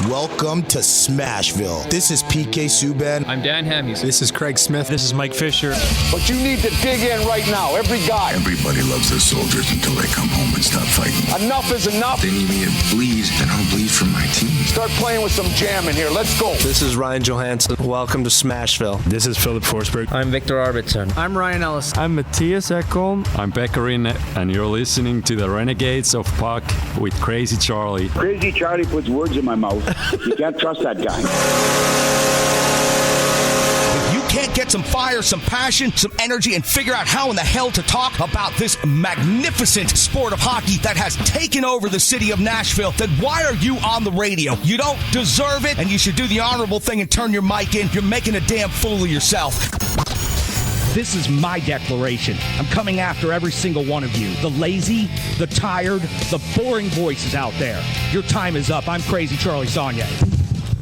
Welcome to Smashville. This is PK Subban. I'm Dan Hamhuis. This is Craig Smith. This is Mike Fisher. But you need to dig in right now, every guy. Everybody loves their soldiers until they come home and stop fighting. Enough is enough. They need me to bleed, and I'll bleed for my team. Start playing with some jam in here. Let's go. This is Ryan Johansson. Welcome to Smashville. This is Philip Forsberg. I'm Victor Arvidsson. I'm Ryan Ellis. I'm Matthias Ekholm. I'm Beckerin, and you're listening to the Renegades of Puck with Crazy Charlie. Crazy Charlie puts words in my mouth. You can't trust that guy. If you can't get some fire, some passion, some energy, and figure out how in the hell to talk about this magnificent sport of hockey that has taken over the city of Nashville, then why are you on the radio? You don't deserve it, and you should do the honorable thing and turn your mic in. You're making a damn fool of yourself. This is my declaration. I'm coming after every single one of you. The lazy, the tired, the boring voices out there. Your time is up. I'm Crazy Charlie Saunier.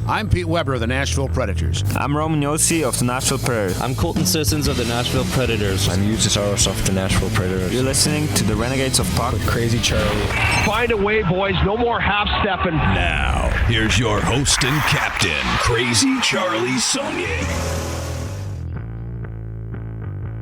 I'm Pete Weber of the Nashville Predators. I'm Roman Yossi of the Nashville Predators. I'm Colton Sissons of the Nashville Predators. I'm Eustace of the Nashville Predators. You're listening to the Renegades of Puck with Crazy Charlie. Find a way, boys. No more half-stepping. Now, here's your host and captain, Crazy Charlie Saunier.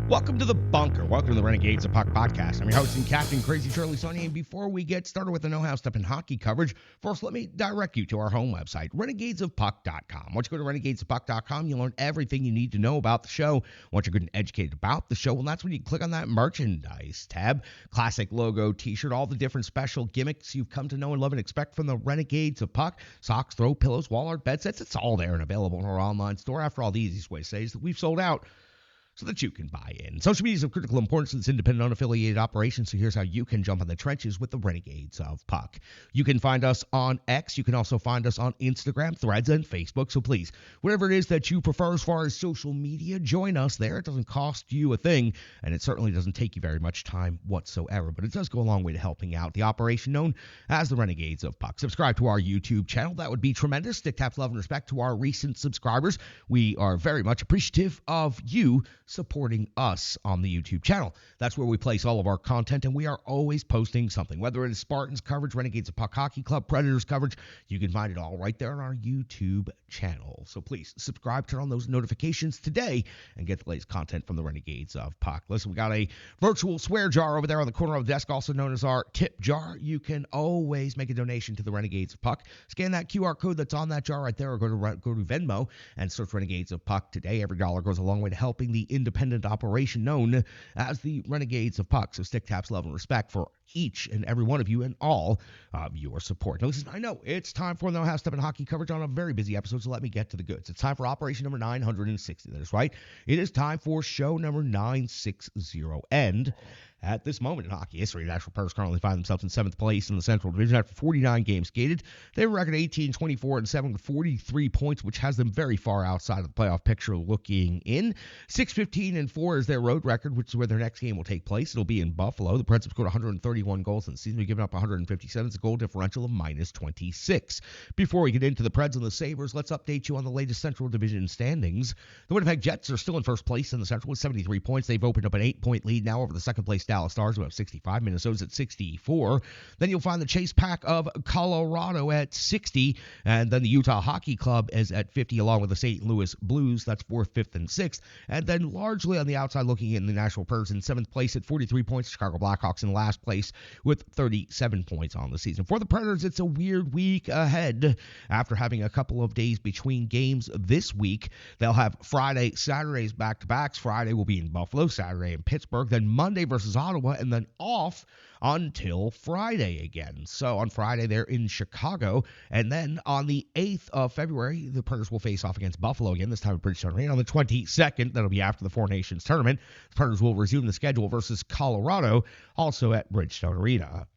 Welcome to the bunker. Welcome to the Renegades of Puck podcast. I'm your host and captain, Crazy Charlie Saunier. And before we get started with the No House Step in hockey coverage, first let me direct you to our home website, renegadesofpuck.com. Once you go to renegadesofpuck.com, you'll learn everything you need to know about the show. Once you're good and educated about the show, well, that's when you click on that merchandise tab. Classic logo, t-shirt, all the different special gimmicks you've come to know and love and expect from the Renegades of Puck. Socks, throw pillows, wall art, bed sets. It's all there and available in our online store. After all, the easiest way to say is that we've sold out, so that you can buy in. Social media is of critical importance to this independent, unaffiliated operation, so here's how you can jump in the trenches with the Renegades of Puck. You can find us on X. You can also find us on Instagram, Threads, and Facebook. So please, whatever it is that you prefer as far as social media, join us there. It doesn't cost you a thing, and it certainly doesn't take you very much time whatsoever, but it does go a long way to helping out the operation known as the Renegades of Puck. Subscribe to our YouTube channel. That would be tremendous. Stick taps, love, and respect to our recent subscribers. We are very much appreciative of you supporting us on the YouTube channel. That's where we place all of our content, and we are always posting something. Whether it is Spartans coverage, Renegades of Puck Hockey Club, Predators coverage, you can find it all right there on our YouTube channel. So please subscribe, turn on those notifications today, and get the latest content from the Renegades of Puck. Listen, we got a virtual swear jar over there on the corner of the desk, also known as our tip jar. You can always make a donation to the Renegades of Puck. Scan that QR code that's on that jar right there, or go to Venmo and search Renegades of Puck today. Every dollar goes a long way to helping the independent operation known as the Renegades of Puck. So stick taps, love, and respect for each and every one of you and all of your support. Now, listen, I know it's time for the No Half Step in hockey coverage on a very busy episode, so let me get to the goods. It's time for operation number 960. That is right. It is time for show number 960. And at this moment in hockey history, the Nashville Predators currently find themselves in 7th place in the Central Division after 49 games skated. They have a record 18-24-7 with 43 points, which has them very far outside of the playoff picture looking in. 6-15-4 is their road record, which is where their next game will take place. It'll be in Buffalo. The Preds have scored 131 goals in the season. They've given up 157. It's a goal differential of -26. Before we get into the Preds and the Sabres, let's update you on the latest Central Division standings. The Winnipeg Jets are still in first place in the Central with 73 points. They've opened up an 8-point lead now over the second place Dallas Stars, who have 65. Minnesota's at 64. Then you'll find the Chase Pack of Colorado at 60. And then the Utah Hockey Club is at 50, along with the St. Louis Blues. That's 4th, 5th, and 6th. And then largely on the outside looking in, the Nashville Predators in 7th place at 43 points. Chicago Blackhawks in last place with 37 points on the season. For the Predators, it's a weird week ahead. After having a couple of days between games this week, they'll have Friday, Saturdays back-to-backs. Friday will be in Buffalo, Saturday in Pittsburgh, then Monday versus Ottawa, and then off until Friday again. So on Friday, they're in Chicago. And then on the 8th of February, the Predators will face off against Buffalo again, this time at Bridgestone Arena. On the 22nd, that'll be after the Four Nations tournament, the Predators will resume the schedule versus Colorado, also at Bridgestone Arena.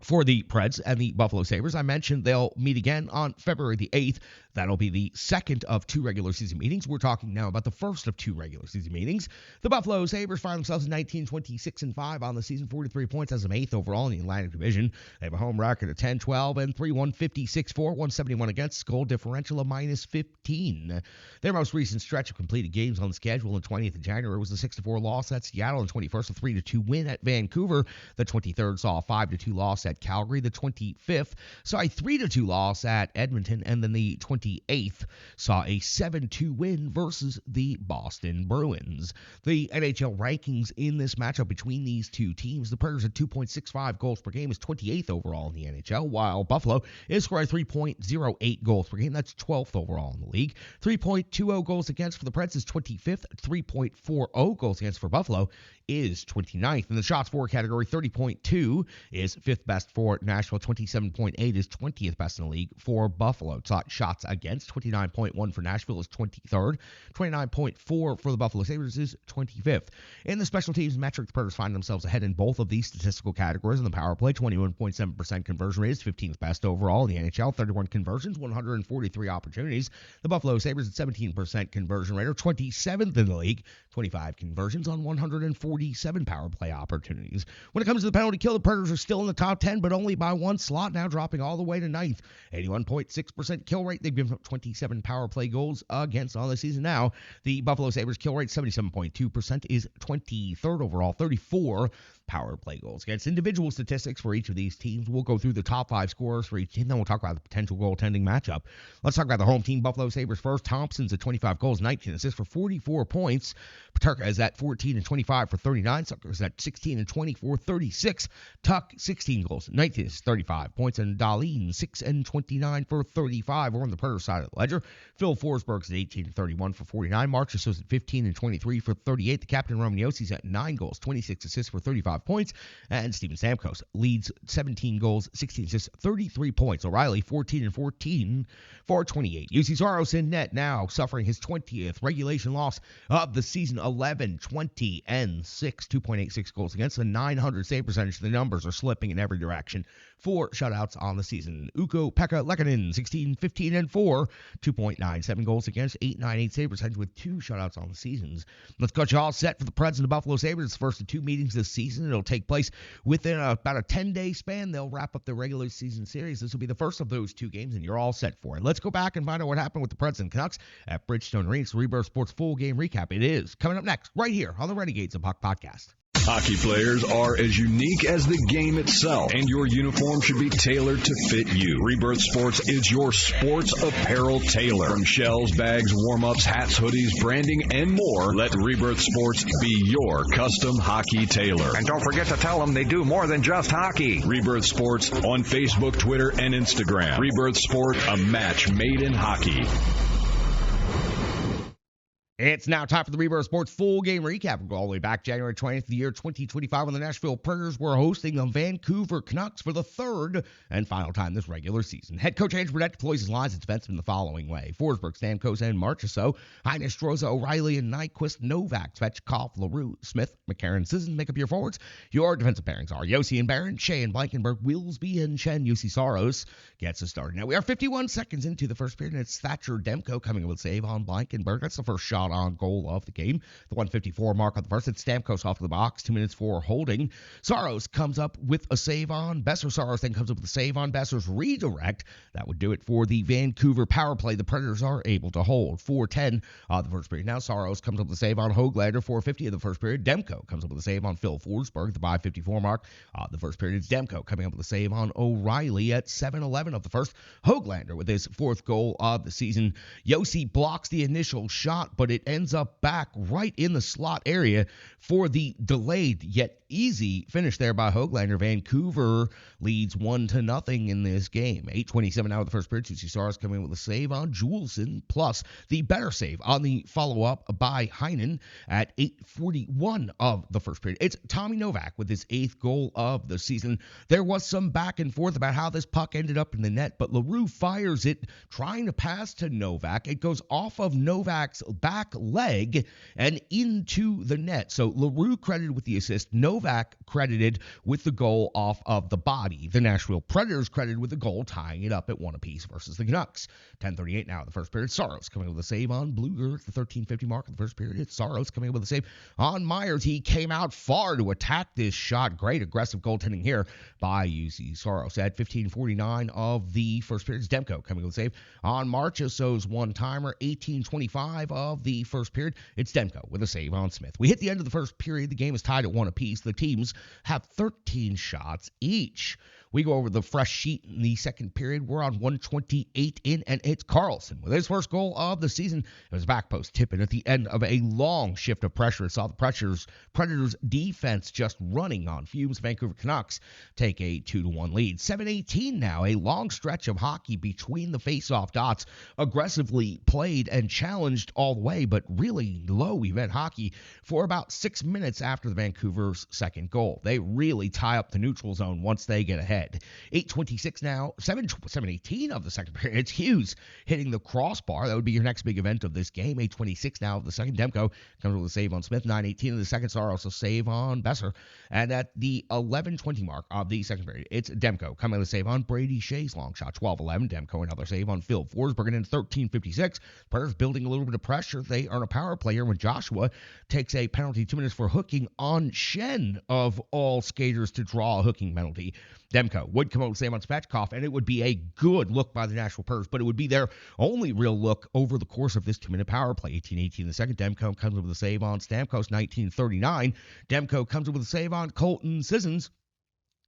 For the Preds and the Buffalo Sabres, I mentioned they'll meet again on February the 8th. That'll be the second of two regular season meetings. We're talking now about the first of two regular season meetings. The Buffalo Sabres find themselves in 19-26-5 on the season, 43 points as of 8th overall in the Atlantic Division. They have a home record of 10-12-3, 156-4, 171 against, goal differential of -15. Their most recent stretch of completed games on the schedule on the 20th of January was a 6-4 loss at Seattle, and 21st a 3-2 win at Vancouver. The 23rd saw a 5-2 loss at Calgary. The 25th saw a 3-2 loss at Edmonton, and then the 28th saw a 7-2 win versus the Boston Bruins. The NHL rankings in this matchup between these two teams, the Predators at 2.65 goals per game is 28th overall in the NHL, while Buffalo is scoring 3.08 goals per game. That's 12th overall in the league. 3.20 goals against for the Preds is 25th. 3.40 goals against for Buffalo is 29th. In the shots for category, 30.2 is 5th best for Nashville. 27.8 is 20th best in the league for Buffalo. Shots against, 29.1 for Nashville is 23rd. 29.4 for the Buffalo Sabres is 25th. In the special teams metric, the Predators find themselves ahead in both of these statistical categories. In the power play, 21.7% conversion rate is 15th best overall in the NHL. 31 conversions, 143 opportunities. The Buffalo Sabres at 17% conversion rate, are 27th in the league. 25 conversions on 147 power play opportunities. When it comes to the penalty kill, the Predators are still in the top 10, but only by one slot, now dropping all the way to 9th. 81.6% kill rate. They've given up 27 power play goals against on the season now. The Buffalo Sabres kill rate, 77.2%, is 23rd overall. 34 power play goals against. Individual statistics for each of these teams. We'll go through the top 5 scorers for each team, then we'll talk about the potential goaltending matchup. Let's talk about the home team, Buffalo Sabres first. Thompson's at 25 goals, 19 assists for 44 points. Peterka is at 14 and 25 for 39. Sucker is at 16 and 20 for 36. Tuck, 16 goals, 19 assists, 35 points. And Dahlin, 6 and 29 for 35. We're on the Predator side of the ledger. Phil Forsberg's at 18 and 31 for 49. Marchessault's at 15 and 23 for 38. The captain, Roman Jossi's at 9 goals, 26 assists for 35 points. And Steven Stamkos leads 17 goals, 16 assists, 33 points. O'Reilly, 14 and 14 for 28. Jussi Saros in net now, suffering his 20th regulation loss of the season. 11, 20, and 6. 2.86 goals against, a 900 save percentage. The numbers are slipping in every direction. 4 shutouts on the season. Ukko-Pekka Lehkonen, 16, 15, and 4. 2.97 goals against, 8.98 save percentage with 2 shutouts on the seasons. Let's get you all set for the Preds and the Buffalo Sabres. It's the first of 2 meetings this season. It'll take place within about a 10-day span. They'll wrap up their regular season series. This will be the first of those 2 games, and you're all set for it. Let's go back and find out what happened with the Preds and Canucks at Bridgestone Arena. It's the Rebirth Sports full game recap. It is coming up next, right here on the Renegades of Puck podcast. Hockey players are as unique as the game itself, and your uniform should be tailored to fit you. Rebirth Sports is your sports apparel tailor. From shells, bags, warm-ups, hats, hoodies, branding, and more, let Rebirth Sports be your custom hockey tailor. And don't forget to tell them they do more than just hockey. Rebirth Sports on Facebook, Twitter, and Instagram. Rebirth Sport, a match made in hockey. It's now time for the Rebirth Sports full game recap. We'll go all the way back January 20th, the year 2025, when the Nashville Predators were hosting the Vancouver Canucks for the 3rd and final time this regular season. Head coach Andrew Burnett deploys his lines of defensemen the following way: Forsberg, Stamkos, and Marchessault. Heinisch, Stroza, O'Reilly, and Nyquist, Novak, Svechkov, LaRue, Smith, McCarron, Sisson make up your forwards. Your defensive pairings are Josi and Barron, Shea and Blankenberg, Wilsby and Chen. Jussi Saros gets us started. Now, we are 51 seconds into the first period, and it's Thatcher Demko coming up with a save on Blankenberg. That's the first shot on goal of the game. The 154 mark on the first. It's Stamkos off the box. 2 minutes for holding. Saros comes up with a save on Besser. Saros then comes up with a save on Besser's redirect. That would do it for the Vancouver power play. The Predators are able to hold. 4:10 of the first period. Now Saros comes up with a save on Höglander. 4:50 of the first period. Demko comes up with a save on Phil Forsberg. The 5:54 mark the first period. It's Demko coming up with a save on O'Reilly at 7:11 of the first. Höglander with his 4th goal of the season. Josi blocks the initial shot, but it ends up back right in the slot area for the delayed yet easy finish there by Höglander. Vancouver leads 1-0 in this game. 8:27 out of the first period. Jussi Saros coming in with a save on Juleson, plus the better save on the follow-up by Heinen at 8:41 of the first period. It's Tommy Novak with his 8th goal of the season. There was some back and forth about how this puck ended up in the net, but LaRue fires it, trying to pass to Novak. It goes off of Novak's back leg and into the net. So LaRue credited with the assist. Novak credited with the goal off of the body. The Nashville Predators credited with the goal, tying it up at 1 apiece versus the Canucks. 10:38 now in the first period. Saros coming with a save on Bluger at the 13:50 mark of the first period. It's Saros coming with a save on Myers. He came out far to attack this shot. Great aggressive goaltending here by Jussi Saros. At 15:49 of the first period, it's Demko coming with a save on Marchessault's one-timer. 18:25 of the first period, it's Demko with a save on Smith. We hit the end of the first period. The game is tied at 1 apiece. The teams have 13 shots each. We go over the fresh sheet in the second period. We're on 128 in, and it's Carlson with his first goal of the season. It was back post tipping at the end of a long shift of pressure. It saw the Predators defense just running on fumes. Vancouver Canucks take a 2-1 lead. 7:18 now, a long stretch of hockey between the face-off dots, aggressively played and challenged all the way, but really low event hockey for about 6 minutes after the Vancouver's second goal. They really tie up the neutral zone once they get ahead. 8:26 now, 7:18 of the second period. It's Hughes hitting the crossbar. That would be your next big event of this game. 8:26 now of the second. Demko comes with a save on Smith. 9:18 of the second. Saros a save on Besser. And at the 11:20 mark of the second period, it's Demko coming with a save on Brady Shea's long shot. 12:11. Demko another save on Phil Forsberg. And in 13:56, Predators building a little bit of pressure. They earn a power play here when Joshua takes a penalty 2 minutes for hooking on Shen, of all skaters to draw a hooking penalty. Demko would come out with save on Svechkov, and it would be a good look by the Nashville Predators, but it would be their only real look over the course of this 2-minute power play. 18:18 in the second. Demko comes up with a save on Stamkos. 19:39. Demko comes up with a save on Colton Sissons.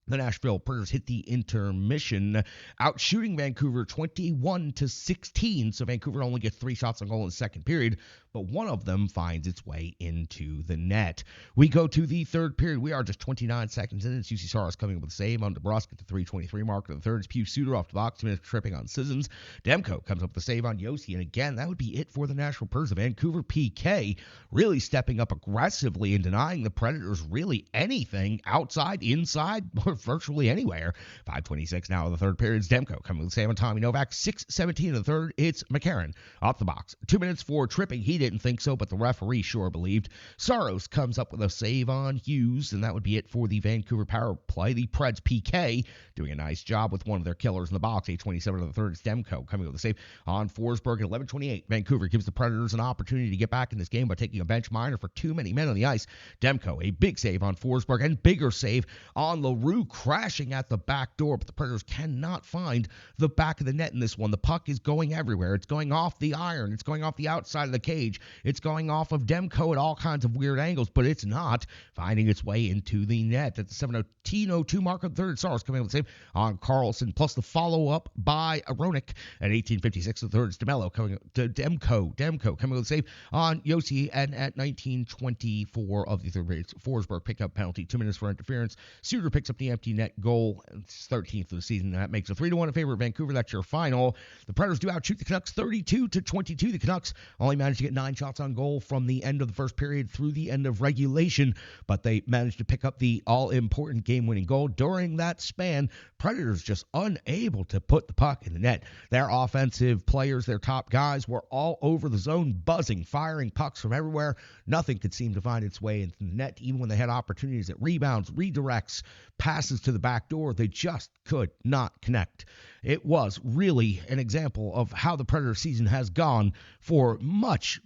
The Nashville Predators hit the intermission, outshooting Vancouver 21-16. So Vancouver only gets 3 shots on goal in the second period, but one of them finds its way into the net. We go to the third period. We are just 29 seconds in. It's UC Saros coming up with a save on DeBrusk at the 3:23 mark of the third. It's Pius Suter off the box, 2 minutes tripping on Sissons. Demko comes up with a save on Yossi, and again, that would be it for the Nashville Predators. The Vancouver PK really stepping up aggressively and denying the Predators really anything outside, inside, or virtually anywhere. 5:26 now in the third period. It's Demko coming with a save on Tommy Novak. 6:17 in the third. It's McCarron off the box. 2 minutes for tripping. He didn't think so, but the referee sure believed. Saros comes up with a save on Hughes, and that would be it for the Vancouver power play. The Preds PK doing a nice job with one of their killers in the box. 8:27 in the third. It's Demko coming with a save on Forsberg. At 11:28, Vancouver gives the Predators an opportunity to get back in this game by taking a bench minor for too many men on the ice. Demko, a big save on Forsberg, and bigger save on LaRue, crashing at the back door, but the Predators cannot find the back of the net in this one. The puck is going everywhere. It's going off the iron. It's going off the outside of the cage. It's going off of Demko at all kinds of weird angles, but it's not finding its way into the net. At the 7:02 mark of the third, Saros coming up with a save on Carlson, plus the follow-up by Aronik. At 18:56 of the third, it's DeMello coming to Demko coming with a save on Yossi, and at 19:24 of the third period, Forsberg picked up penalty, 2 minutes for interference. Suter picks up the empty net goal. It's 13th of the season. That makes a 3-1 in favor of Vancouver. That's your final. The Predators do outshoot the Canucks 32-22. The Canucks only managed to get 9 shots on goal from the end of the first period through the end of regulation, but they managed to pick up the all-important game-winning goal. During that span, Predators just unable to put the puck in the net. Their offensive players, their top guys, were all over the zone, buzzing, firing pucks from everywhere. Nothing could seem to find its way into the net, even when they had opportunities at rebounds, redirects, passes to the back door. They just could not connect. It was really an example of how the Predator season has gone for much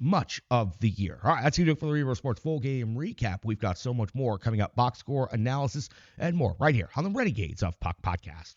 of the year. All right, that's going to do it for the Reverse Sports full game recap. We've got so much more coming up, box score analysis and more right here on the Renegades of Puck podcast.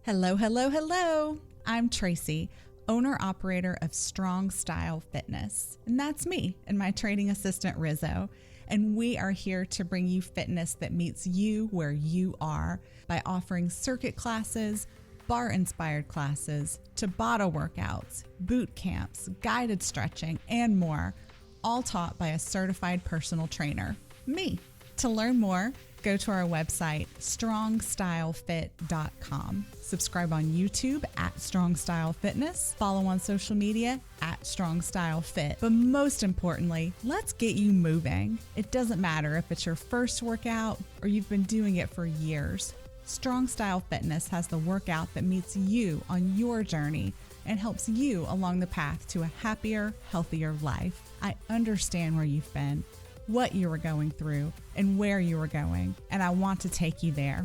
Hello. I'm Tracy, owner-operator of Strong Style Fitness. And that's me and my training assistant, Rizzo. And we are here to bring you fitness that meets you where you are by offering circuit classes, bar-inspired classes, Tabata workouts, boot camps, guided stretching, and more, all taught by a certified personal trainer, me. To learn more, go to our website, strongstylefit.com. Subscribe on YouTube at Strong Style Fitness. Follow on social media at Strong Style Fit. But most importantly, let's get you moving. It doesn't matter if it's your first workout or you've been doing it for years. Strong Style Fitness has the workout that meets you on your journey and helps you along the path to a happier, healthier life. I understand where you've been, what you were going through, and where you were going, and I want to take you there.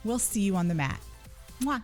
We'll see you on the mat. Mwah.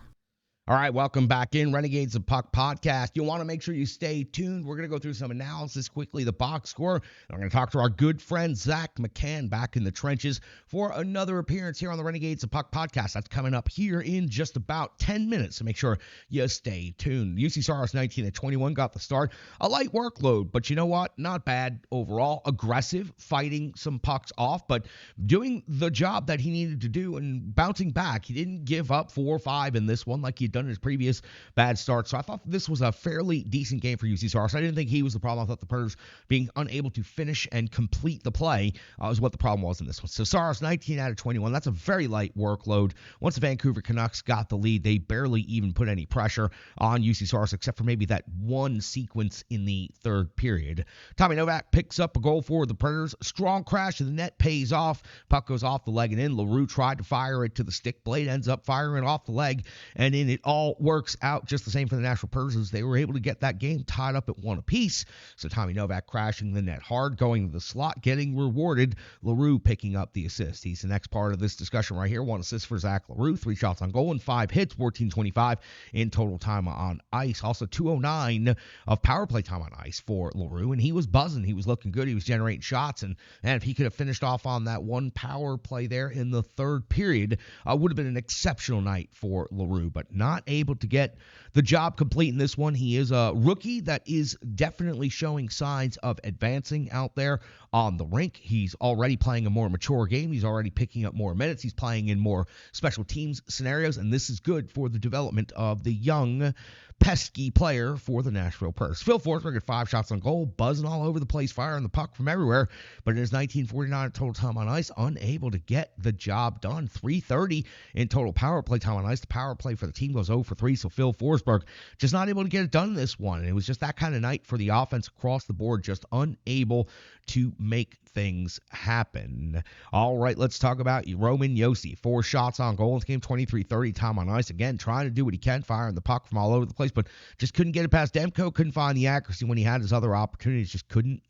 All right, welcome back in Renegades of Puck podcast. You'll want to make sure you stay tuned. We're going to go through some analysis quickly, the box score. And I'm going to talk to our good friend Zach McCann back in the trenches for another appearance here on the Renegades of Puck podcast. That's coming up here in just about 10 minutes, so make sure you stay tuned. UC Saros 19-21 got the start. A light workload, but you know what? Not bad overall. Aggressive, fighting some pucks off, but doing the job that he needed to do and bouncing back. He didn't give up 4 or 5 in this one like he'd done in his previous bad start. So I thought this was a fairly decent game for UC Saros. I didn't think he was the problem. I thought the Predators being unable to finish and complete the play was what the problem was in this one. So Saros 19-21. That's a very light workload. Once the Vancouver Canucks got the lead, they barely even put any pressure on UC Saros except for maybe that one sequence in the third period. Tommy Novak picks up a goal for the Predators. Strong crash to the net pays off. Puck goes off the leg and in. LaRue tried to fire it to the stick. Blade ends up firing off the leg, and in it all works out just the same for the Nashville Predators. They were able to get that game tied up at 1 apiece. So Tommy Novak crashing the net hard, going to the slot, getting rewarded. LaRue picking up the assist. He's the next part of this discussion right here. 1 assist for Zach LaRue, 3 shots on goal and 5 hits, 14:25 in total time on ice. Also 2:09 of power play time on ice for LaRue, and he was buzzing. He was looking good. He was generating shots, and if he could have finished off on that one power play there in the third period, would have been an exceptional night for LaRue, but not able to get the job complete in this one. He is a rookie that is definitely showing signs of advancing out there on the rink. He's already playing a more mature game. He's already picking up more minutes. He's playing in more special teams scenarios, and this is good for the development of the young, pesky player for the Nashville Predators. Phil Forsberg at 5 shots on goal, buzzing all over the place, firing the puck from everywhere, but in his 19:49 total time on ice, unable to get the job done. 3:30 in total power play time on ice. The power play for the team goes 0 for 3, so Phil Forsberg just not able to get it done in this one. And it was just that kind of night for the offense across the board, just unable to make things happen. All right, let's talk about Roman Josi. 4 shots on goal in this game, 23:30 time on ice. Again, trying to do what he can, firing the puck from all over the place, but just couldn't get it past Demko, couldn't find the accuracy when he had his other opportunities, just couldn't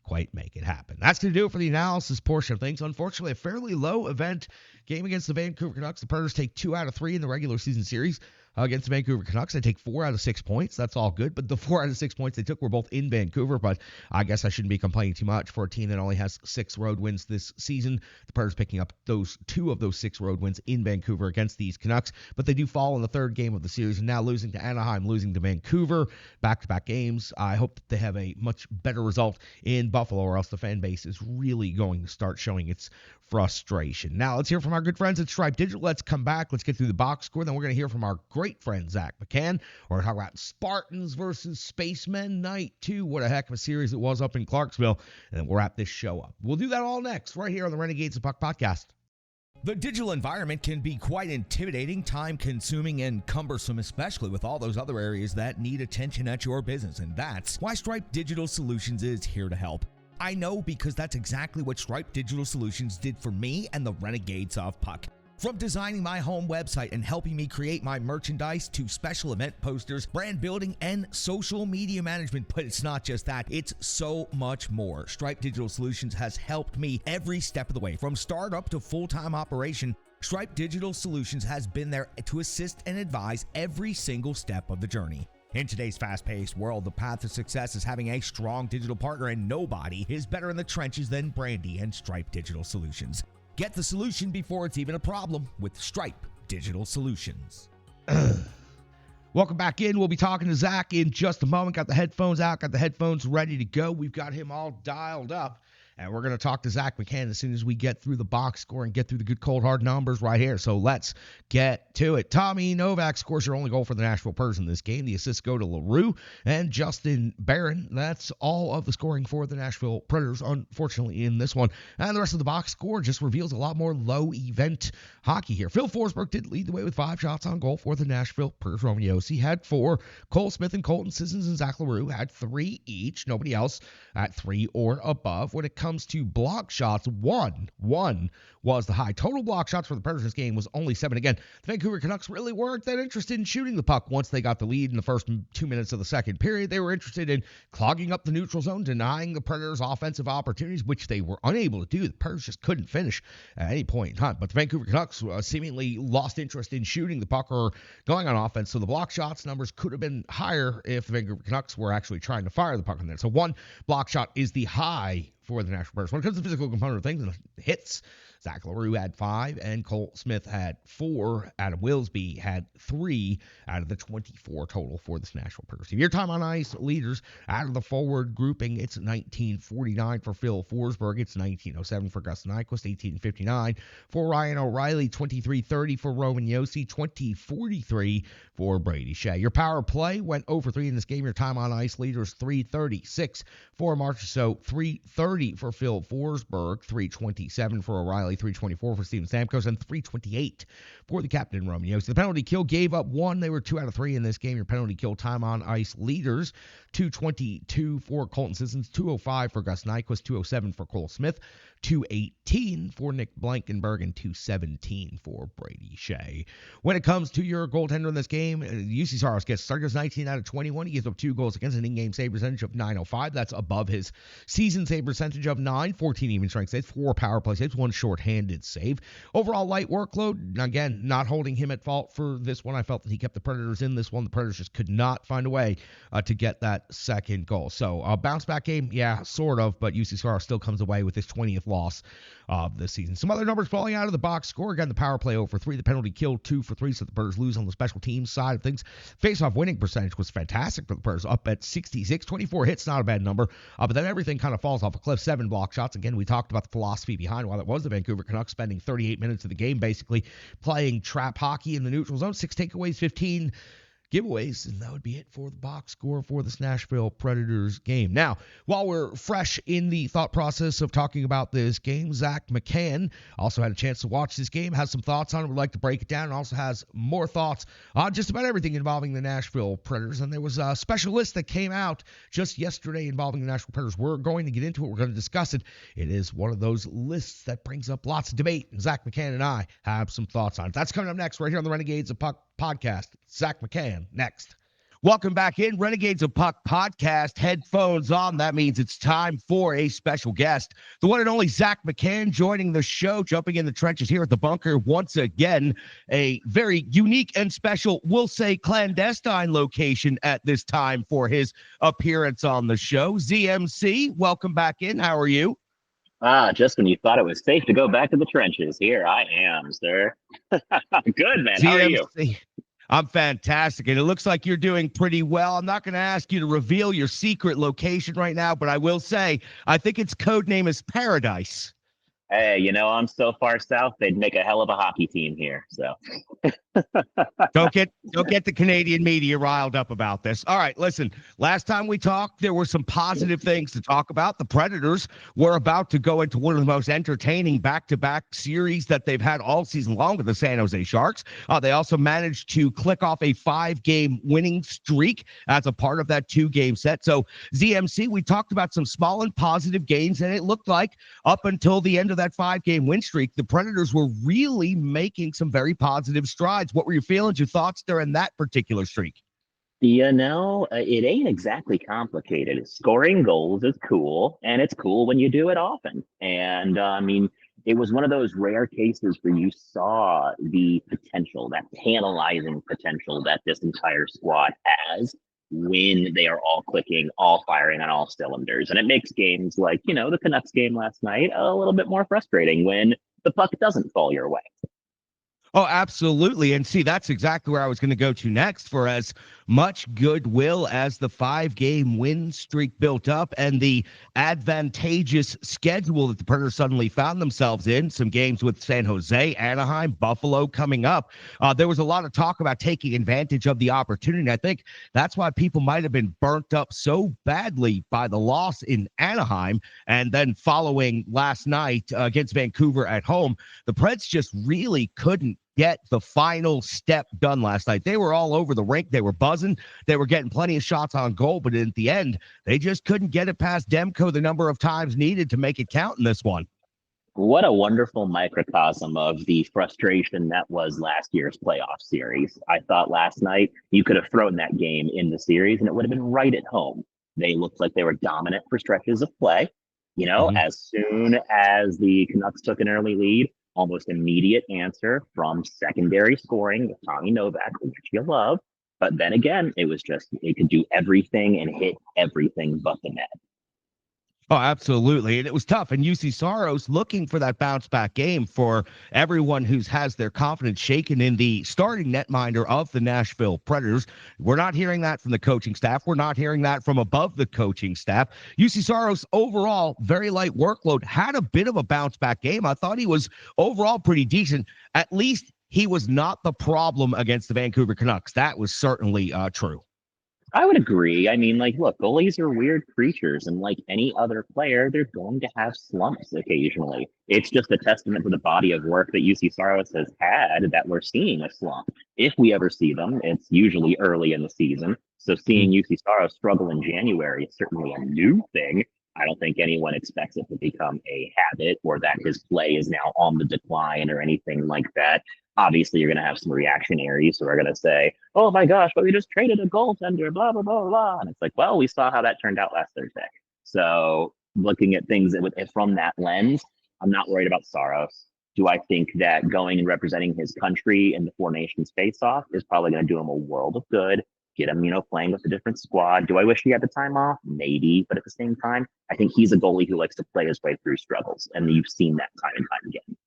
quite make it happen. That's going to do it for the analysis portion of things. Unfortunately, a fairly low event game against the Vancouver Canucks. The Predators take 2 out of 3 in the regular season series against the Vancouver Canucks. They take 4 out of 6 points. That's all good, but the 4 out of 6 points they took were both in Vancouver, but I guess I shouldn't be complaining too much for a team that only has 6 road wins this season. The Predators picking up those 2 of those 6 road wins in Vancouver against these Canucks, but they do fall in the third game of the series, and now losing to Anaheim, losing to Vancouver, back-to-back games. I hope that they have a much better result in Buffalo, or else the fan base is really going to start showing its frustration. Now, let's hear from our good friends at Stripe Digital. Let's come back. Let's get through the box score. Then we're going to hear from our great friend, Zach McCann. We're going to talk about Spartans versus Spacemen Night 2. What a heck of a series it was up in Clarksville. And then we'll wrap this show up. We'll do that all next, right here on the Renegades of Puck podcast. The digital environment can be quite intimidating, time-consuming, and cumbersome, especially with all those other areas that need attention at your business. And that's why Stripe Digital Solutions is here to help. I know, because that's exactly what Stripe Digital Solutions did for me and the Renegades of Puck. From designing my home website and helping me create my merchandise to special event posters, brand building, and social media management. But it's not just that, it's so much more. Stripe Digital Solutions has helped me every step of the way, from startup to full-time operation. Stripe Digital Solutions has been there to assist and advise every single step of the journey. In today's fast-paced world, the path to success is having a strong digital partner, and nobody is better in the trenches than Brandy and Stripe Digital Solutions. Get the solution before it's even a problem with Stripe Digital Solutions. Welcome back in. We'll be talking to Zach in just a moment. Got the headphones out, got the headphones ready to go. We've got him all dialed up. And we're going to talk to Zach McCann as soon as we get through the box score and get through the good, cold, hard numbers right here. So let's get to it. Tommy Novak scores your only goal for the Nashville Predators in this game. The assists go to LaRue and Justin Barron. That's all of the scoring for the Nashville Predators, unfortunately, in this one. And the rest of the box score just reveals a lot more low-event hockey here. Phil Forsberg did lead the way with 5 shots on goal for the Nashville Predators. Roman Josi had 4. Cole Smith and Colton Sissons and Zach LaRue had 3 each. Nobody else at 3 or above. When it comes comes to block shots, one was the high. Total block shots for the Predators this game was only 7. Again, the Vancouver Canucks really weren't that interested in shooting the puck once they got the lead in the first 2 minutes of the second period. They were interested in clogging up the neutral zone, denying the Predators offensive opportunities, which they were unable to do. The Predators just couldn't finish at any point in time. But the Vancouver Canucks seemingly lost interest in shooting the puck or going on offense. So the block shots numbers could have been higher if the Vancouver Canucks were actually trying to fire the puck on there. So 1 block shot is the high for the Nashville Predators. When it comes to the physical component of things and hits, Zach LaRue had 5 and Cole Smith had 4. Adam Wilsby had 3 out of the 24 total for this Nashville Predators team. Your time on ice leaders out of the forward grouping, it's 1949 for Phil Forsberg. It's 1907 for Gus Nyquist, 1859 for Ryan O'Reilly, 2330 for Roman Josi, 2043 for Brady Shea. Your power play went over 3 in this game. Your time on ice leaders 336 for Marchessault, 330 for Phil Forsberg, 327 for O'Reilly, 324 for Steven Stamkos, and 328 for the captain, Roman Josi. The penalty kill gave up 1. They were 2 out of 3 in this game. Your penalty kill time on ice leaders, 222 for Colton Sissons, 205 for Gus Nyquist, 207 for Cole Smith, 218 for Nick Blankenberg, and 217 for Brady Shea. When it comes to your goaltender in this game, UC Saros gets started 19 out of 21. He gives up 2 goals against an in-game save percentage of .905. That's above his season save percentage of 9, 14 even strength saves, 4 power play saves, 1 shorthanded save. Overall light workload, again, not holding him at fault for this one. I felt that he kept the Predators in this one. The Predators just could not find a way to get that second goal. So a bounce back game, yeah, sort of, but UC Saros still comes away with his 20th loss of the season. Some other numbers falling out of the box score. Again, the power play 0 for 3, the penalty kill 2 for 3, so the Predators lose on the special teams side of things. Face-off winning percentage was fantastic for the Predators, up at 66. 24 hits, not a bad number, but then everything kind of falls off a cliff. 7 block shots. Again, we talked about the philosophy behind why that was the Vancouver Canucks spending 38 minutes of the game basically playing trap hockey in the neutral zone. 6 takeaways, 15 giveaways, and that would be it for the box score for this Nashville Predators game. Now, while we're fresh in the thought process of talking about this game, Zach McCann also had a chance to watch this game, has some thoughts on it, would like to break it down, and also has more thoughts on just about everything involving the Nashville Predators. And there was a special list that came out just yesterday involving the Nashville Predators. We're going to get into it. We're going to discuss it. It is one of those lists that brings up lots of debate, and Zach McCann and I have some thoughts on it. That's coming up next right here on the Renegades of Puck podcast. Zach McCann next. Welcome back in Renegades of Puck podcast. Headphones on. That means it's time for a special guest. The one and only Zach McCann joining the show, jumping in the trenches here at the bunker once again. A very unique and special, we'll say clandestine location at this time for his appearance on the show. ZMC, welcome back in. How are you? Just when you thought it was safe to go back to the trenches, here I am, sir. Good, man. How are you? I'm fantastic, and it looks like you're doing pretty well. I'm not going to ask you to reveal your secret location right now, but I will say I think its code name is Paradise. Hey, you know, I'm so far south, they'd make a hell of a hockey team here. So don't get the Canadian media riled up about this. All right, listen, last time we talked, there were some positive things to talk about. The Predators were about to go into one of the most entertaining back-to-back series that they've had all season long with the San Jose Sharks. They also managed to click off a 5-game winning streak as a part of that 2-game set. So ZMC, we talked about some small and positive gains, and it looked like up until the end of that 5-game win streak, the Predators were really making some very positive strides. What were your feelings, your thoughts during that particular streak? You know, it ain't exactly complicated. Scoring goals is cool, and it's cool when you do it often. And I mean, it was one of those rare cases where you saw the potential, that tantalizing potential that this entire squad has when they are all clicking, all firing on all cylinders. And it makes games like, you know, the Canucks game last night a little bit more frustrating when the puck doesn't fall your way. Oh, absolutely. And see, that's exactly where I was going to go to next. For as much goodwill as the 5-game win streak built up and the advantageous schedule that the Predators suddenly found themselves in, some games with San Jose, Anaheim, Buffalo coming up, there was a lot of talk about taking advantage of the opportunity. I think that's why people might have been burnt up so badly by the loss in Anaheim and then following last night against Vancouver at home. The Preds just really couldn't get the final step done last night. They were all over the rink. They were buzzing. They were getting plenty of shots on goal, but at the end, they just couldn't get it past Demko the number of times needed to make it count in this one. What a wonderful microcosm of the frustration that was last year's playoff series. I thought last night you could have thrown that game in the series and it would have been right at home. They looked like they were dominant for stretches of play. You know, as soon as the Canucks took an early lead, almost immediate answer from secondary scoring with Tommy Novak, which you love. But then again, it was just, it could do everything and hit everything but the net. Oh, absolutely. And it was tough. And UC Saros looking for that bounce back game for everyone who has their confidence shaken in the starting netminder of the Nashville Predators. We're not hearing that from the coaching staff. We're not hearing that from above the coaching staff. UC Saros overall, very light workload, had a bit of a bounce back game. I thought he was overall pretty decent. At least he was not the problem against the Vancouver Canucks. That was certainly true. I would agree. I mean, like, look, goalies are weird creatures, and like any other player, they're going to have slumps occasionally. It's just a testament to the body of work that UC Saros has had that we're seeing a slump. If we ever see them, it's usually early in the season. So seeing UC Saros struggle in January is certainly a new thing. I don't think anyone expects it to become a habit or that his play is now on the decline or anything like that. Obviously, you're going to have some reactionaries who are going to say, oh my gosh, but we just traded a goaltender, blah, blah, blah, blah. And it's like, well, we saw how that turned out last Thursday. So looking at things from that lens, I'm not worried about Saros. Do I think that going and representing his country in the Four Nations face-off is probably going to do him a world of good, get him, playing with a different squad? Do I wish he had the time off? Maybe. But at the same time, I think he's a goalie who likes to play his way through struggles. And you've seen that time and time again.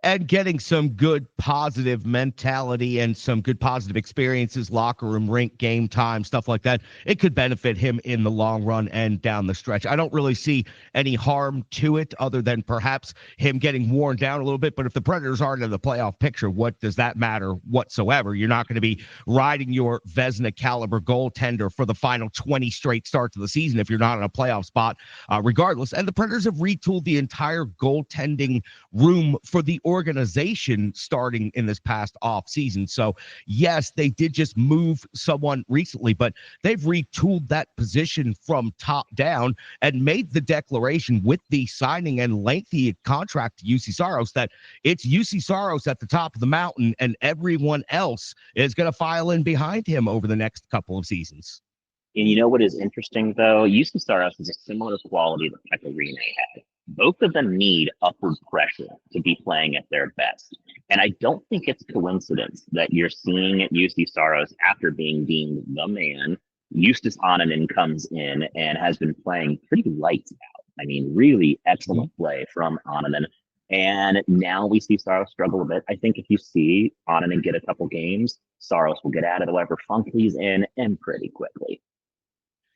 And getting some good positive mentality and some good positive experiences, locker room, rink, game time, stuff like that, it could benefit him in the long run and down the stretch. I don't really see any harm to it other than perhaps him getting worn down a little bit. But if the Predators aren't in the playoff picture, what does that matter whatsoever? You're not going to be riding your Vezina caliber goaltender for the final 20 straight starts of the season if you're not in a playoff spot, regardless. And the Predators have retooled the entire goaltending room for the organization starting in this past off season. So yes, they did just move someone recently, but they've retooled that position from top down and made the declaration with the signing and lengthy contract to UC Saros that it's UC Saros at the top of the mountain and everyone else is going to file in behind him over the next couple of seasons. And you know what is interesting though? UC Saros is a similar quality that Pekka Rinne had. Both of them need upward pressure to be playing at their best. And I don't think it's coincidence that you're seeing at UC Saros after being deemed the man. Justus Annunen comes in and has been playing pretty lights out. I mean, really excellent play from Annunen. And now we see Saros struggle a bit. I think if you see Annunen get a couple games, Saros will get out of whatever funk he's in and pretty quickly.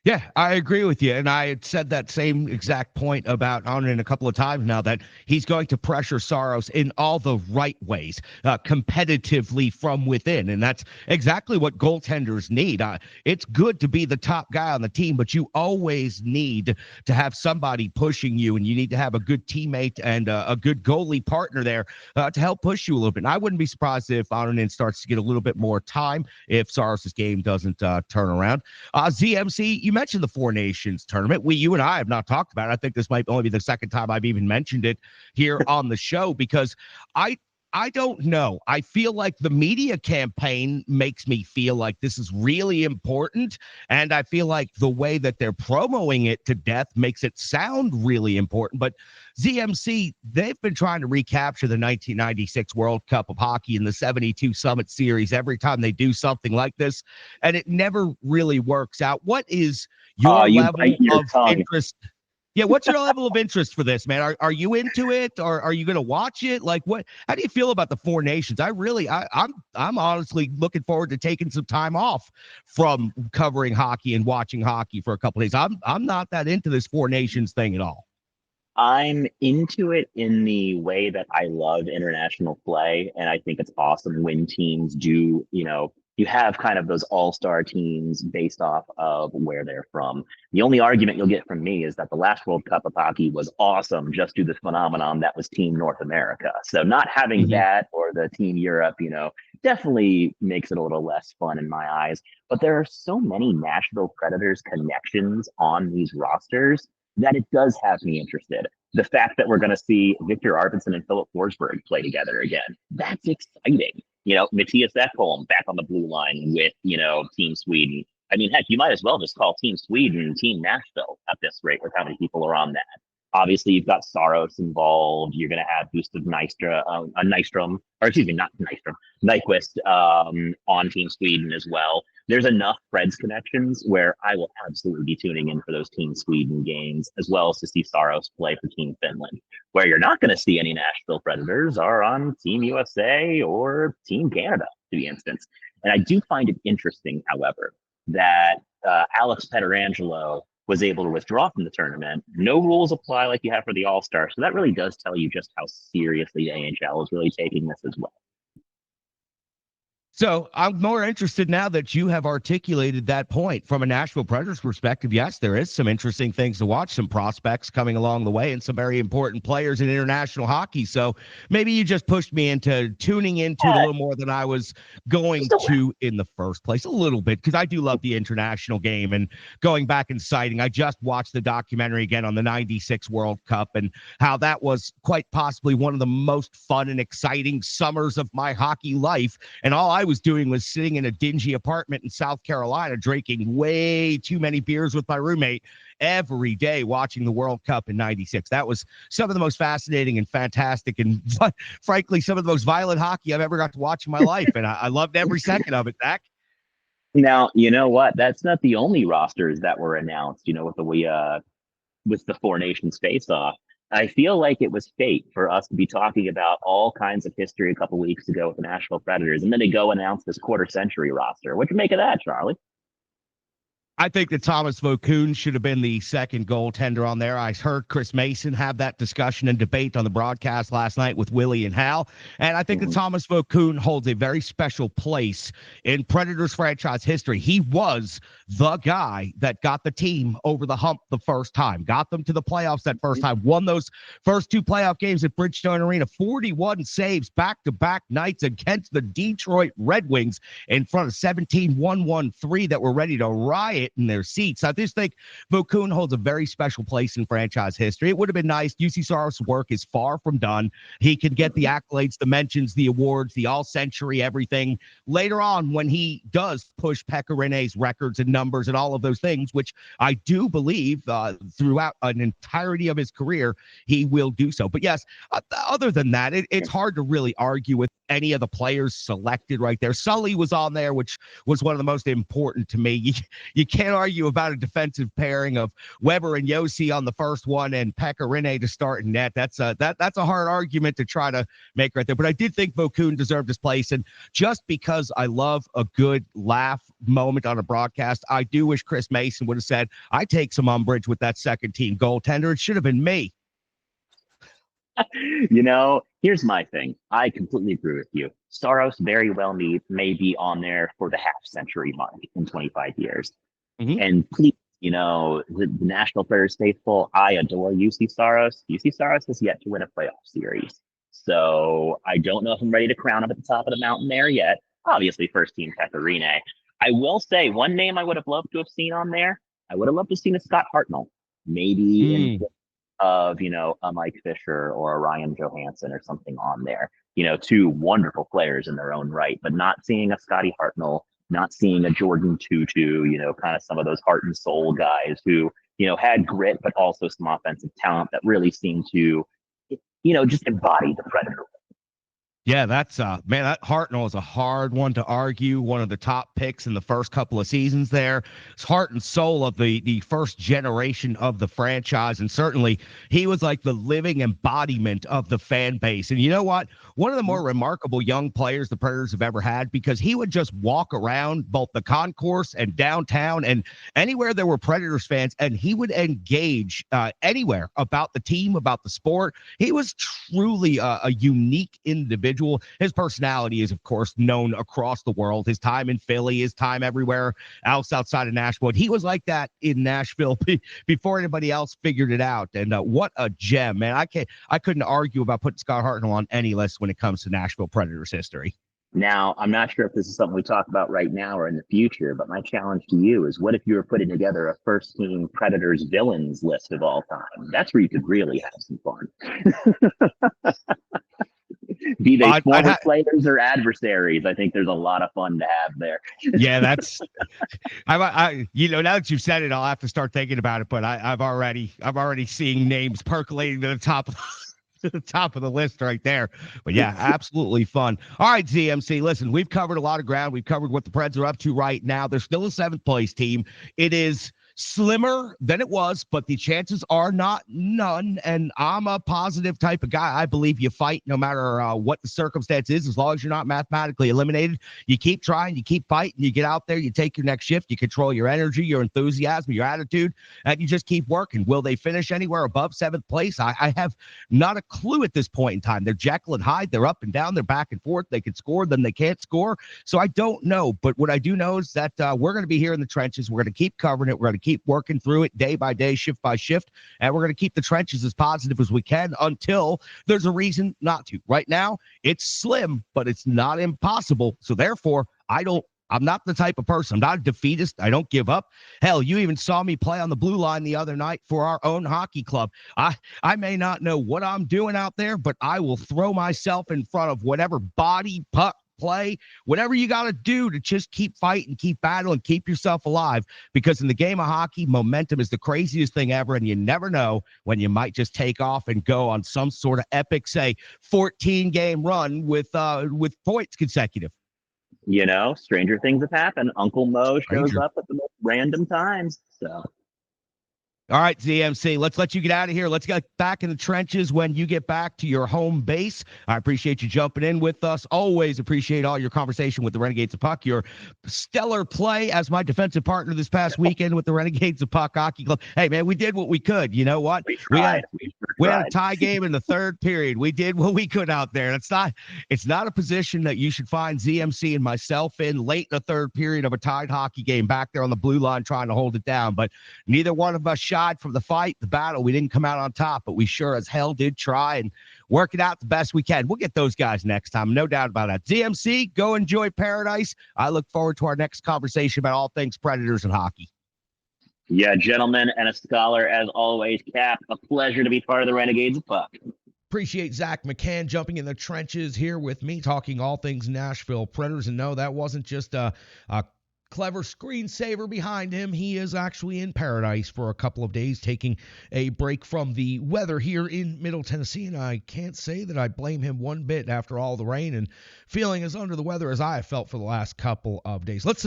Yeah, I agree with you. And I had said that same exact point about Annunen a couple of times now, that he's going to pressure Saros in all the right ways, competitively from within. And that's exactly what goaltenders need. It's good to be the top guy on the team, but you always need to have somebody pushing you, and you need to have a good teammate and a good goalie partner there to help push you a little bit. And I wouldn't be surprised if Annunen starts to get a little bit more time if Saros' game doesn't turn around. ZMC, you mentioned the Four Nations tournament. You and I have not talked about it. I think this might only be the second time I've even mentioned it here on the show, because I don't know. I feel like the media campaign makes me feel like this is really important. And I feel like the way that they're promoting it to death makes it sound really important. But ZMC, they've been trying to recapture the 1996 World Cup of Hockey in the 72 Summit Series every time they do something like this, and it never really works out. What is your level of interest? Yeah, what's your level of interest for this, man? Are you into it, or are you going to watch it? Like, what? How do you feel about the Four Nations? I'm honestly looking forward to taking some time off from covering hockey and watching hockey for a couple of days. I'm not that into this Four Nations thing at all. I'm into it in the way that I love international play, and I think it's awesome when teams do, you have kind of those all-star teams based off of where they're from. The only argument you'll get from me is that the last World Cup of hockey was awesome just due to this phenomenon that was Team North America. So not having that or the Team Europe, definitely makes it a little less fun in my eyes. But there are so many Nashville Predators connections on these rosters that it does have me interested. The fact that we're going to see Victor Arvidsson and Philip Forsberg play together again, that's exciting. Matthias Ekholm back on the blue line with, Team Sweden. I mean, heck, you might as well just call Team Sweden Team Nashville at this rate with how many people are on that. Obviously, you've got Saros involved. You're going to have Gustav Nyquist on Team Sweden as well. There's enough Preds connections where I will absolutely be tuning in for those Team Sweden games, as well as to see Saros play for Team Finland. Where you're not going to see any Nashville Predators are on Team USA or Team Canada, to be instance. And I do find it interesting, however, that Alex Pietrangelo was able to withdraw from the tournament. No rules apply like you have for the All-Star. So that really does tell you just how seriously the AHL is really taking this as well. So I'm more interested now that you have articulated that point from a Nashville Predators perspective. Yes, there is some interesting things to watch, some prospects coming along the way and some very important players in international hockey. So maybe you just pushed me into tuning into it a little more than I was going to in the first place, a little bit, because I do love the international game and going back and citing. I just watched the documentary again on the 96 World Cup and how that was quite possibly one of the most fun and exciting summers of my hockey life. And all I was doing was sitting in a dingy apartment in South Carolina, drinking way too many beers with my roommate every day, watching the World Cup in 96. That was some of the most fascinating and fantastic and frankly, some of the most violent hockey I've ever got to watch in my life. And I loved every second of it, Zach. Now, you know what? That's not the only rosters that were announced, with the Four Nations face-off. I feel like it was fate for us to be talking about all kinds of history a couple weeks ago with the Nashville Predators, and then to go announce this quarter-century roster. What do you make of that, Charlie? I think that Thomas Vokoun should have been the second goaltender on there. I heard Chris Mason have that discussion and debate on the broadcast last night with Willie and Hal. And I think that Thomas Vokoun holds a very special place in Predators franchise history. He was the guy that got the team over the hump the first time, got them to the playoffs that first time, won those first two playoff games at Bridgestone Arena, 41 saves back-to-back nights against the Detroit Red Wings in front of 17-1-1-3 that were ready to riot in their seats. I just think Vokoun holds a very special place in franchise history. It would have been nice. UC Saros' work is far from done. He can get the accolades, the mentions, the awards, the all-century, everything later on when he does push Pekka Rinne's records and numbers and all of those things, which I do believe throughout an entirety of his career, he will do so. But yes, other than that, it's hard to really argue with any of the players selected right there. Sully was on there, which was one of the most important to me. You can't argue about a defensive pairing of Weber and Yossi on the first one and Pekka Rinne to start in net. That's a hard argument to try to make right there. But I did think Vokoun deserved his place. And just because I love a good laugh moment on a broadcast, I do wish Chris Mason would have said, I take some umbrage with that second team goaltender. It should have been me. Here's my thing. I completely agree with you. Saros very well may be on there for the half-century mark in 25 years. And please, the Nashville Predators faithful, I adore UC Saros. UC Saros has yet to win a playoff series. So I don't know if I'm ready to crown him at the top of the mountain there yet. Obviously, first team Pekka Rinne. I will say one name I would have loved to have seen on there. I would have loved to have seen a Scott Hartnell. Maybe of, a Mike Fisher or a Ryan Johansson or something on there. Two wonderful players in their own right, but not seeing a Scotty Hartnell, not seeing a Jordan Tutu, kind of some of those heart and soul guys who, had grit, but also some offensive talent that really seemed to, just embody the Predator. Yeah, that's that Hartnell is a hard one to argue. One of the top picks in the first couple of seasons there. It's heart and soul of the first generation of the franchise. And certainly he was like the living embodiment of the fan base. And you know what? One of the more remarkable young players the Predators have ever had, because he would just walk around both the concourse and downtown and anywhere there were Predators fans, and he would engage anywhere about the team, about the sport. He was truly a unique individual individual. His personality is, of course, known across the world. His time in Philly, his time everywhere else outside of Nashville. He was like that in Nashville before anybody else figured it out. And what a gem, man. I couldn't argue about putting Scott Hartnell on any list when it comes to Nashville Predators history. Now, I'm not sure if this is something we talk about right now or in the future, but my challenge to you is, what if you were putting together a first team Predators villains list of all time? That's where you could really have some fun. Be they former players or adversaries, I think there's a lot of fun to have there. Yeah, that's now that you've said it, I'll have to start thinking about it. But I'm already seeing names percolating to the top of the list right there. But yeah, absolutely fun. All right, ZMC, listen, we've covered a lot of ground. We've covered what the Preds are up to right now. They're still a 7th place team. It is slimmer than it was, but the chances are not none. And I'm a positive type of guy. I believe you fight no matter what the circumstance is, as long as you're not mathematically eliminated. You keep trying, you keep fighting, you get out there, you take your next shift, you control your energy, your enthusiasm, your attitude, and you just keep working. Will they finish anywhere above 7th place? I have not a clue at this point in time. They're Jekyll and Hyde. They're up and down. They're back and forth. They can score, then they can't score. So I don't know. But what I do know is that we're going to be here in the trenches. We're going to keep covering it. We're going to keep working through it day by day, shift by shift, and we're going to keep the trenches as positive as we can until there's a reason not to. Right now, it's slim, but it's not impossible. So therefore, I'm not the type of person. I'm not a defeatist. I don't give up. Hell, you even saw me play on the blue line the other night for our own hockey club. I may not know what I'm doing out there, but I will throw myself in front of whatever body, puck, play, whatever you got to do to just keep fighting, keep battling, keep yourself alive. Because in the game of hockey, momentum is the craziest thing ever, and you never know when you might just take off and go on some sort of epic, say, 14-game run with points consecutive. You know, stranger things have happened. Uncle Mo shows up at the most random times. So. All right, ZMC, let's let you get out of here. Let's get back in the trenches when you get back to your home base. I appreciate you jumping in with us. Always appreciate all your conversation with the Renegades of Puck, your stellar play as my defensive partner this past weekend with the Renegades of Puck Hockey Club. Hey, man, we did what we could. You know what? We had a tie game in the 3rd period. We did what we could out there. It's not a position that you should find ZMC and myself in late in the 3rd period of a tied hockey game back there on the blue line trying to hold it down. But neither one of us shied from the fight, the battle. We didn't come out on top, but we sure as hell did try and work it out the best we can. We'll get those guys next time. No doubt about that. ZMC, go enjoy paradise. I look forward to our next conversation about all things Predators and hockey. Yeah, gentlemen, and a scholar as always. Cap, a pleasure to be part of the Renegades of Puck. Appreciate Zach McCann jumping in the trenches here with me, talking all things Nashville Predators. And no, that wasn't just a clever screensaver behind him. He is actually in paradise for a couple of days, taking a break from the weather here in Middle Tennessee, and I can't say that I blame him one bit after all the rain and feeling as under the weather as I have felt for the last couple of days. Let's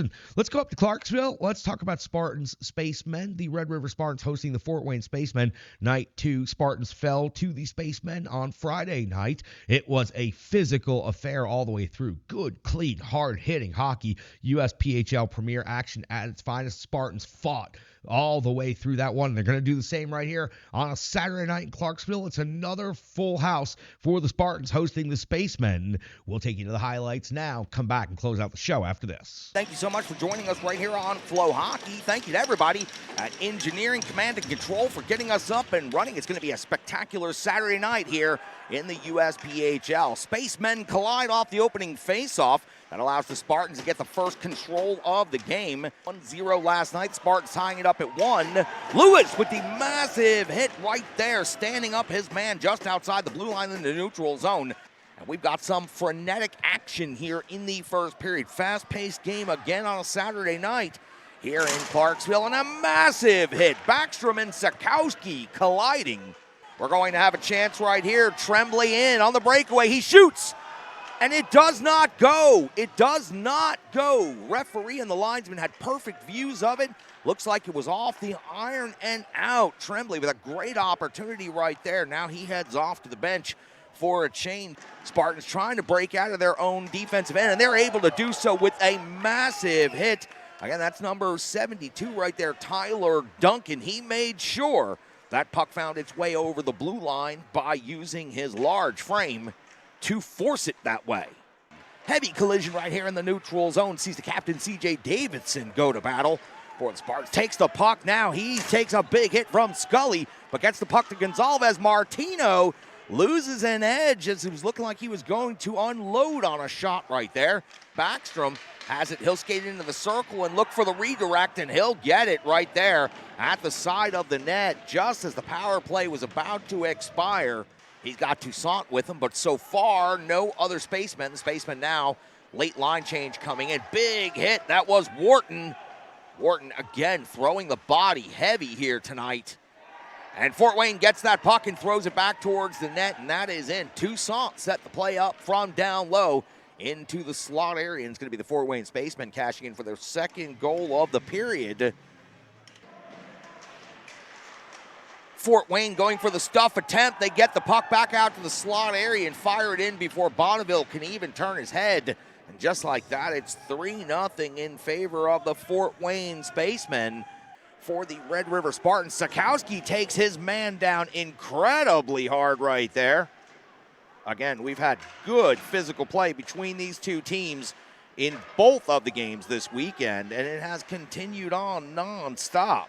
go up to Clarksville. Let's talk about Spartans Spacemen. The Red River Spartans hosting the Fort Wayne Spacemen. Night 2, Spartans fell to the Spacemen on Friday night. It was a physical affair all the way through. Good, clean, hard-hitting hockey. USPHL premier action at its finest. Spartans fought all the way through that one. They're going to do the same right here on a Saturday night in Clarksville. It's another full house for the Spartans hosting the Spacemen. We'll take you to the highlights now. Come back and close out the show after this. Thank you so much for joining us right here on Flow Hockey. Thank you to everybody at Engineering Command and Control for getting us up and running. It's going to be a spectacular Saturday night here in the USPHL. Spacemen collide off the opening faceoff. That allows the Spartans to get the first control of the game. 1-0 last night. Spartans tying it up at 1. Lewis with the massive hit right there, standing up his man just outside the blue line in the neutral zone. And we've got some frenetic action here in the first period. Fast-paced game again on a Saturday night here in Clarksville. And a massive hit. Backstrom and Sikowski colliding. We're going to have a chance right here. Tremblay in on the breakaway. He shoots. And it does not go. It does not go. Referee and the linesman had perfect views of it. Looks like it was off the iron and out. Tremblay with a great opportunity right there. Now he heads off to the bench for a change. Spartans trying to break out of their own defensive end, and they're able to do so with a massive hit. Again, that's number 72 right there, Tyler Duncan. He made sure that puck found its way over the blue line by using his large frame to force it that way. Heavy collision right here in the neutral zone sees the captain, C.J. Davidson, go to battle for the Spartans. Takes the puck now. He takes a big hit from Scully, but gets the puck to Gonzalez. Martino loses an edge as it was looking like he was going to unload on a shot right there. Backstrom has it. He'll skate into the circle and look for the redirect, and he'll get it right there at the side of the net just as the power play was about to expire. He's got Toussaint with him, but so far, no other spacemen. The spaceman now, late line change coming in. Big hit. That was Wharton. Wharton again throwing the body heavy here tonight. And Fort Wayne gets that puck and throws it back towards the net, and that is in. Toussaint set the play up from down low into the slot area, and it's going to be the Fort Wayne spacemen cashing in for their second goal of the period. Fort Wayne going for the stuff attempt. They get the puck back out to the slot area and fire it in before Bonneville can even turn his head. And just like that, it's 3-0 in favor of the Fort Wayne spacemen. For the Red River Spartans, Sikowski takes his man down incredibly hard right there. Again, we've had good physical play between these two teams in both of the games this weekend, and it has continued on nonstop.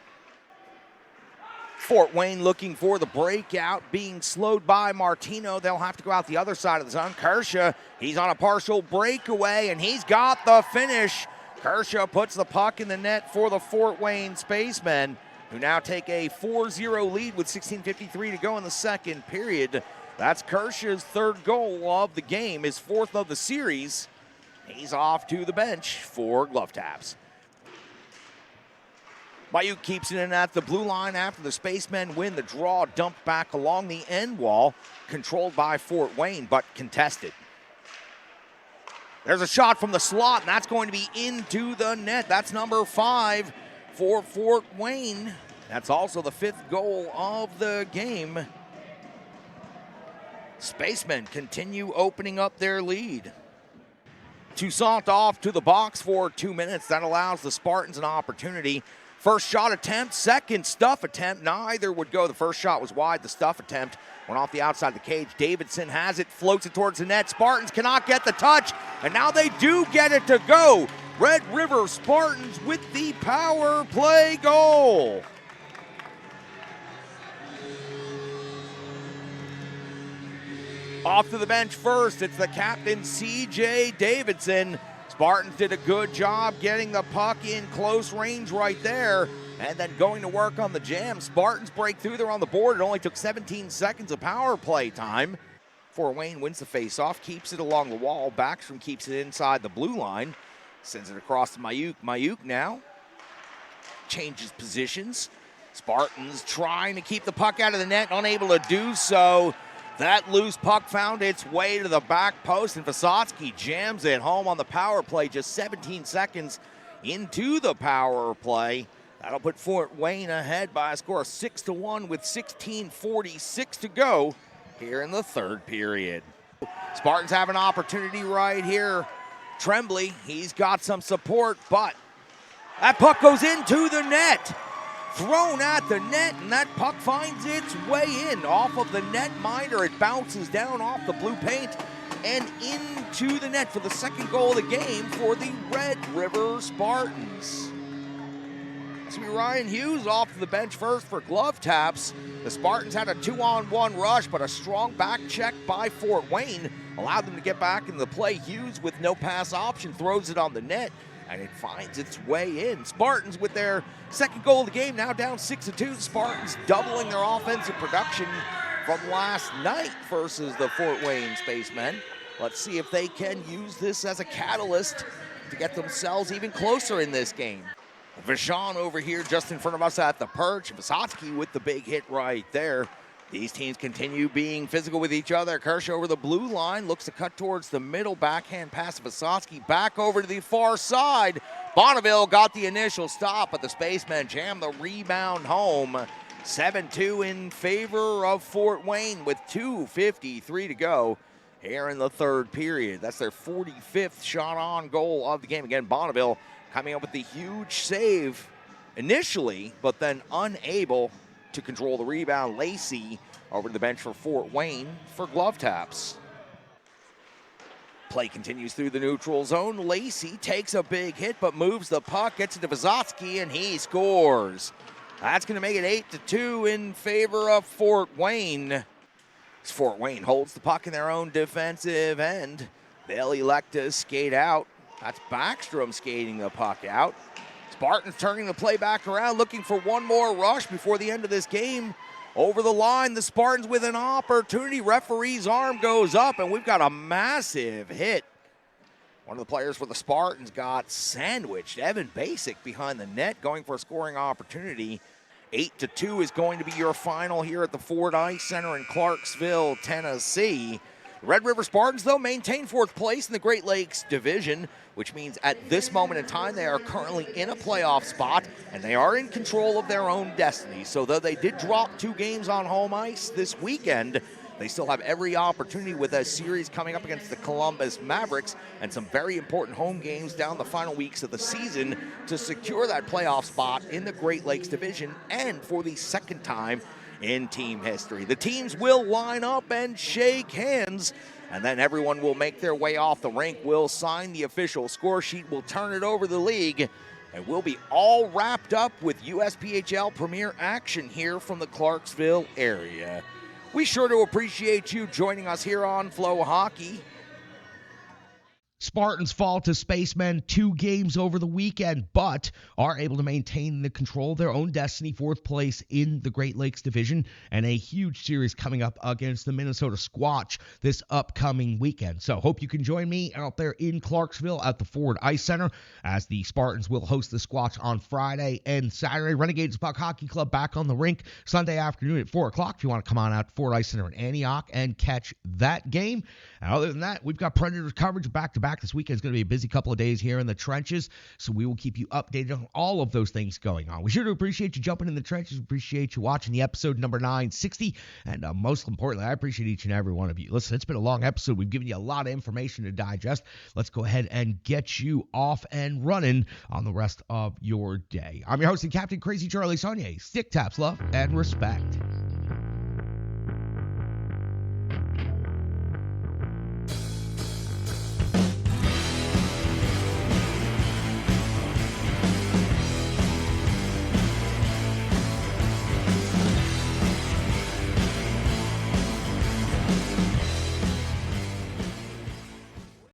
Fort Wayne looking for the breakout, being slowed by Martino. They'll have to go out the other side of the zone. Kershaw, he's on a partial breakaway, and he's got the finish. Kershaw puts the puck in the net for the Fort Wayne spacemen, who now take a 4-0 lead with 16:53 to go in the second period. That's Kershaw's third goal of the game, his fourth of the series. He's off to the bench for glove taps. Mayuk keeps it in at the blue line after the spacemen win the draw, dumped back along the end wall, controlled by Fort Wayne, but contested. There's a shot from the slot, and that's going to be into the net. That's number 5 for Fort Wayne. That's also the 5th goal of the game. Spacemen continue opening up their lead. Toussaint off to the box for 2 minutes. That allows the Spartans an opportunity. First shot attempt, second stuff attempt. Neither would go. The first shot was wide. The stuff attempt went off the outside of the cage. Davidson has it, floats it towards the net. Spartans cannot get the touch, and now they do get it to go. Red River Spartans with the power play goal. Off to the bench first, it's the captain, C.J. Davidson. Spartans did a good job getting the puck in close range right there and then going to work on the jam. Spartans break through there on the board. It only took 17 seconds of power play time. Fort Wayne wins the faceoff, keeps it along the wall. Backstrom keeps it inside the blue line, sends it across to Mayuk. Mayuk now changes positions. Spartans trying to keep the puck out of the net, unable to do so. That loose puck found its way to the back post, and Visotsky jams it home on the power play just 17 seconds into the power play. That'll put Fort Wayne ahead by a score of 6-1 with 16:46 to go here in the third period. Spartans have an opportunity right here. Tremblay, he's got some support, but that puck goes into the net. Thrown at the net, and that puck finds its way in off of the net minder. It bounces down off the blue paint and into the net for the second goal of the game for the Red River Spartans. It's going to be Ryan Hughes off to the bench first for glove taps. The Spartans had a 2-on-1 rush, but a strong back check by Fort Wayne allowed them to get back into the play. Hughes with no pass option throws it on the net, and it finds its way in. Spartans with their second goal of the game, now down 6-2. Spartans doubling their offensive production from last night versus the Fort Wayne spacemen. Let's see if they can use this as a catalyst to get themselves even closer in this game. Vachon over here just in front of us at the perch. Visotsky with the big hit right there. These teams continue being physical with each other. Kershaw over the blue line, looks to cut towards the middle, backhand pass to Visotsky, back over to the far side. Bonneville got the initial stop, but the spacemen jammed the rebound home. 7-2 in favor of Fort Wayne with 2:53 to go here in the third period. That's their 45th shot on goal of the game. Again, Bonneville coming up with the huge save initially, but then unable to control the rebound. Lacey over to the bench for Fort Wayne for glove taps. Play continues through the neutral zone. Lacey takes a big hit, but moves the puck, gets it to Vysotsky, and he scores. That's going to make it 8-2 in favor of Fort Wayne. Fort Wayne holds the puck in their own defensive end. They'll elect to skate out. That's Backstrom skating the puck out. Spartans turning the play back around, looking for one more rush before the end of this game. Over the line, the Spartans with an opportunity. Referee's arm goes up, and we've got a massive hit. One of the players for the Spartans got sandwiched. Evan Basic behind the net, going for a scoring opportunity. 8-2 is going to be your final here at the Ford Ice Center in Clarksville, Tennessee. The Red River Spartans, though, maintain fourth place in the Great Lakes Division, which means at this moment in time they are currently in a playoff spot, and they are in control of their own destiny. So though they did drop 2 games on home ice this weekend, they still have every opportunity with a series coming up against the Columbus Mavericks and some very important home games down the final weeks of the season to secure that playoff spot in the Great Lakes Division, and for the second time in team history. The teams will line up and shake hands, and then everyone will make their way off the rink. We'll sign the official score sheet, we'll turn it over to the league, and we'll be all wrapped up with USPHL Premier action here from the Clarksville area. We sure do appreciate you joining us here on Flow Hockey. Spartans fall to Spacemen 2 games over the weekend, but are able to maintain the control of their own destiny, 4th place in the Great Lakes Division, and a huge series coming up against the Minnesota Squatch this upcoming weekend. So hope you can join me out there in Clarksville at the Ford Ice Center, as the Spartans will host the Squatch on Friday and Saturday. Renegades of Puck Hockey Club back on the rink Sunday afternoon at 4 o'clock if you want to come on out to Ford Ice Center in Antioch and catch that game. And other than that, we've got Predators coverage back-to-back. This weekend is going to be a busy couple of days here in the trenches, so we will keep you updated on all of those things going on. We sure do appreciate you jumping in the trenches. We appreciate you watching the episode number 960, and most importantly, I appreciate each and every one of you. Listen, it's been a long episode. We've given you a lot of information to digest. Let's go ahead and get you off and running on the rest of your day. I'm your host and Captain Crazy Charlie Saunier. Stick taps, love, and respect.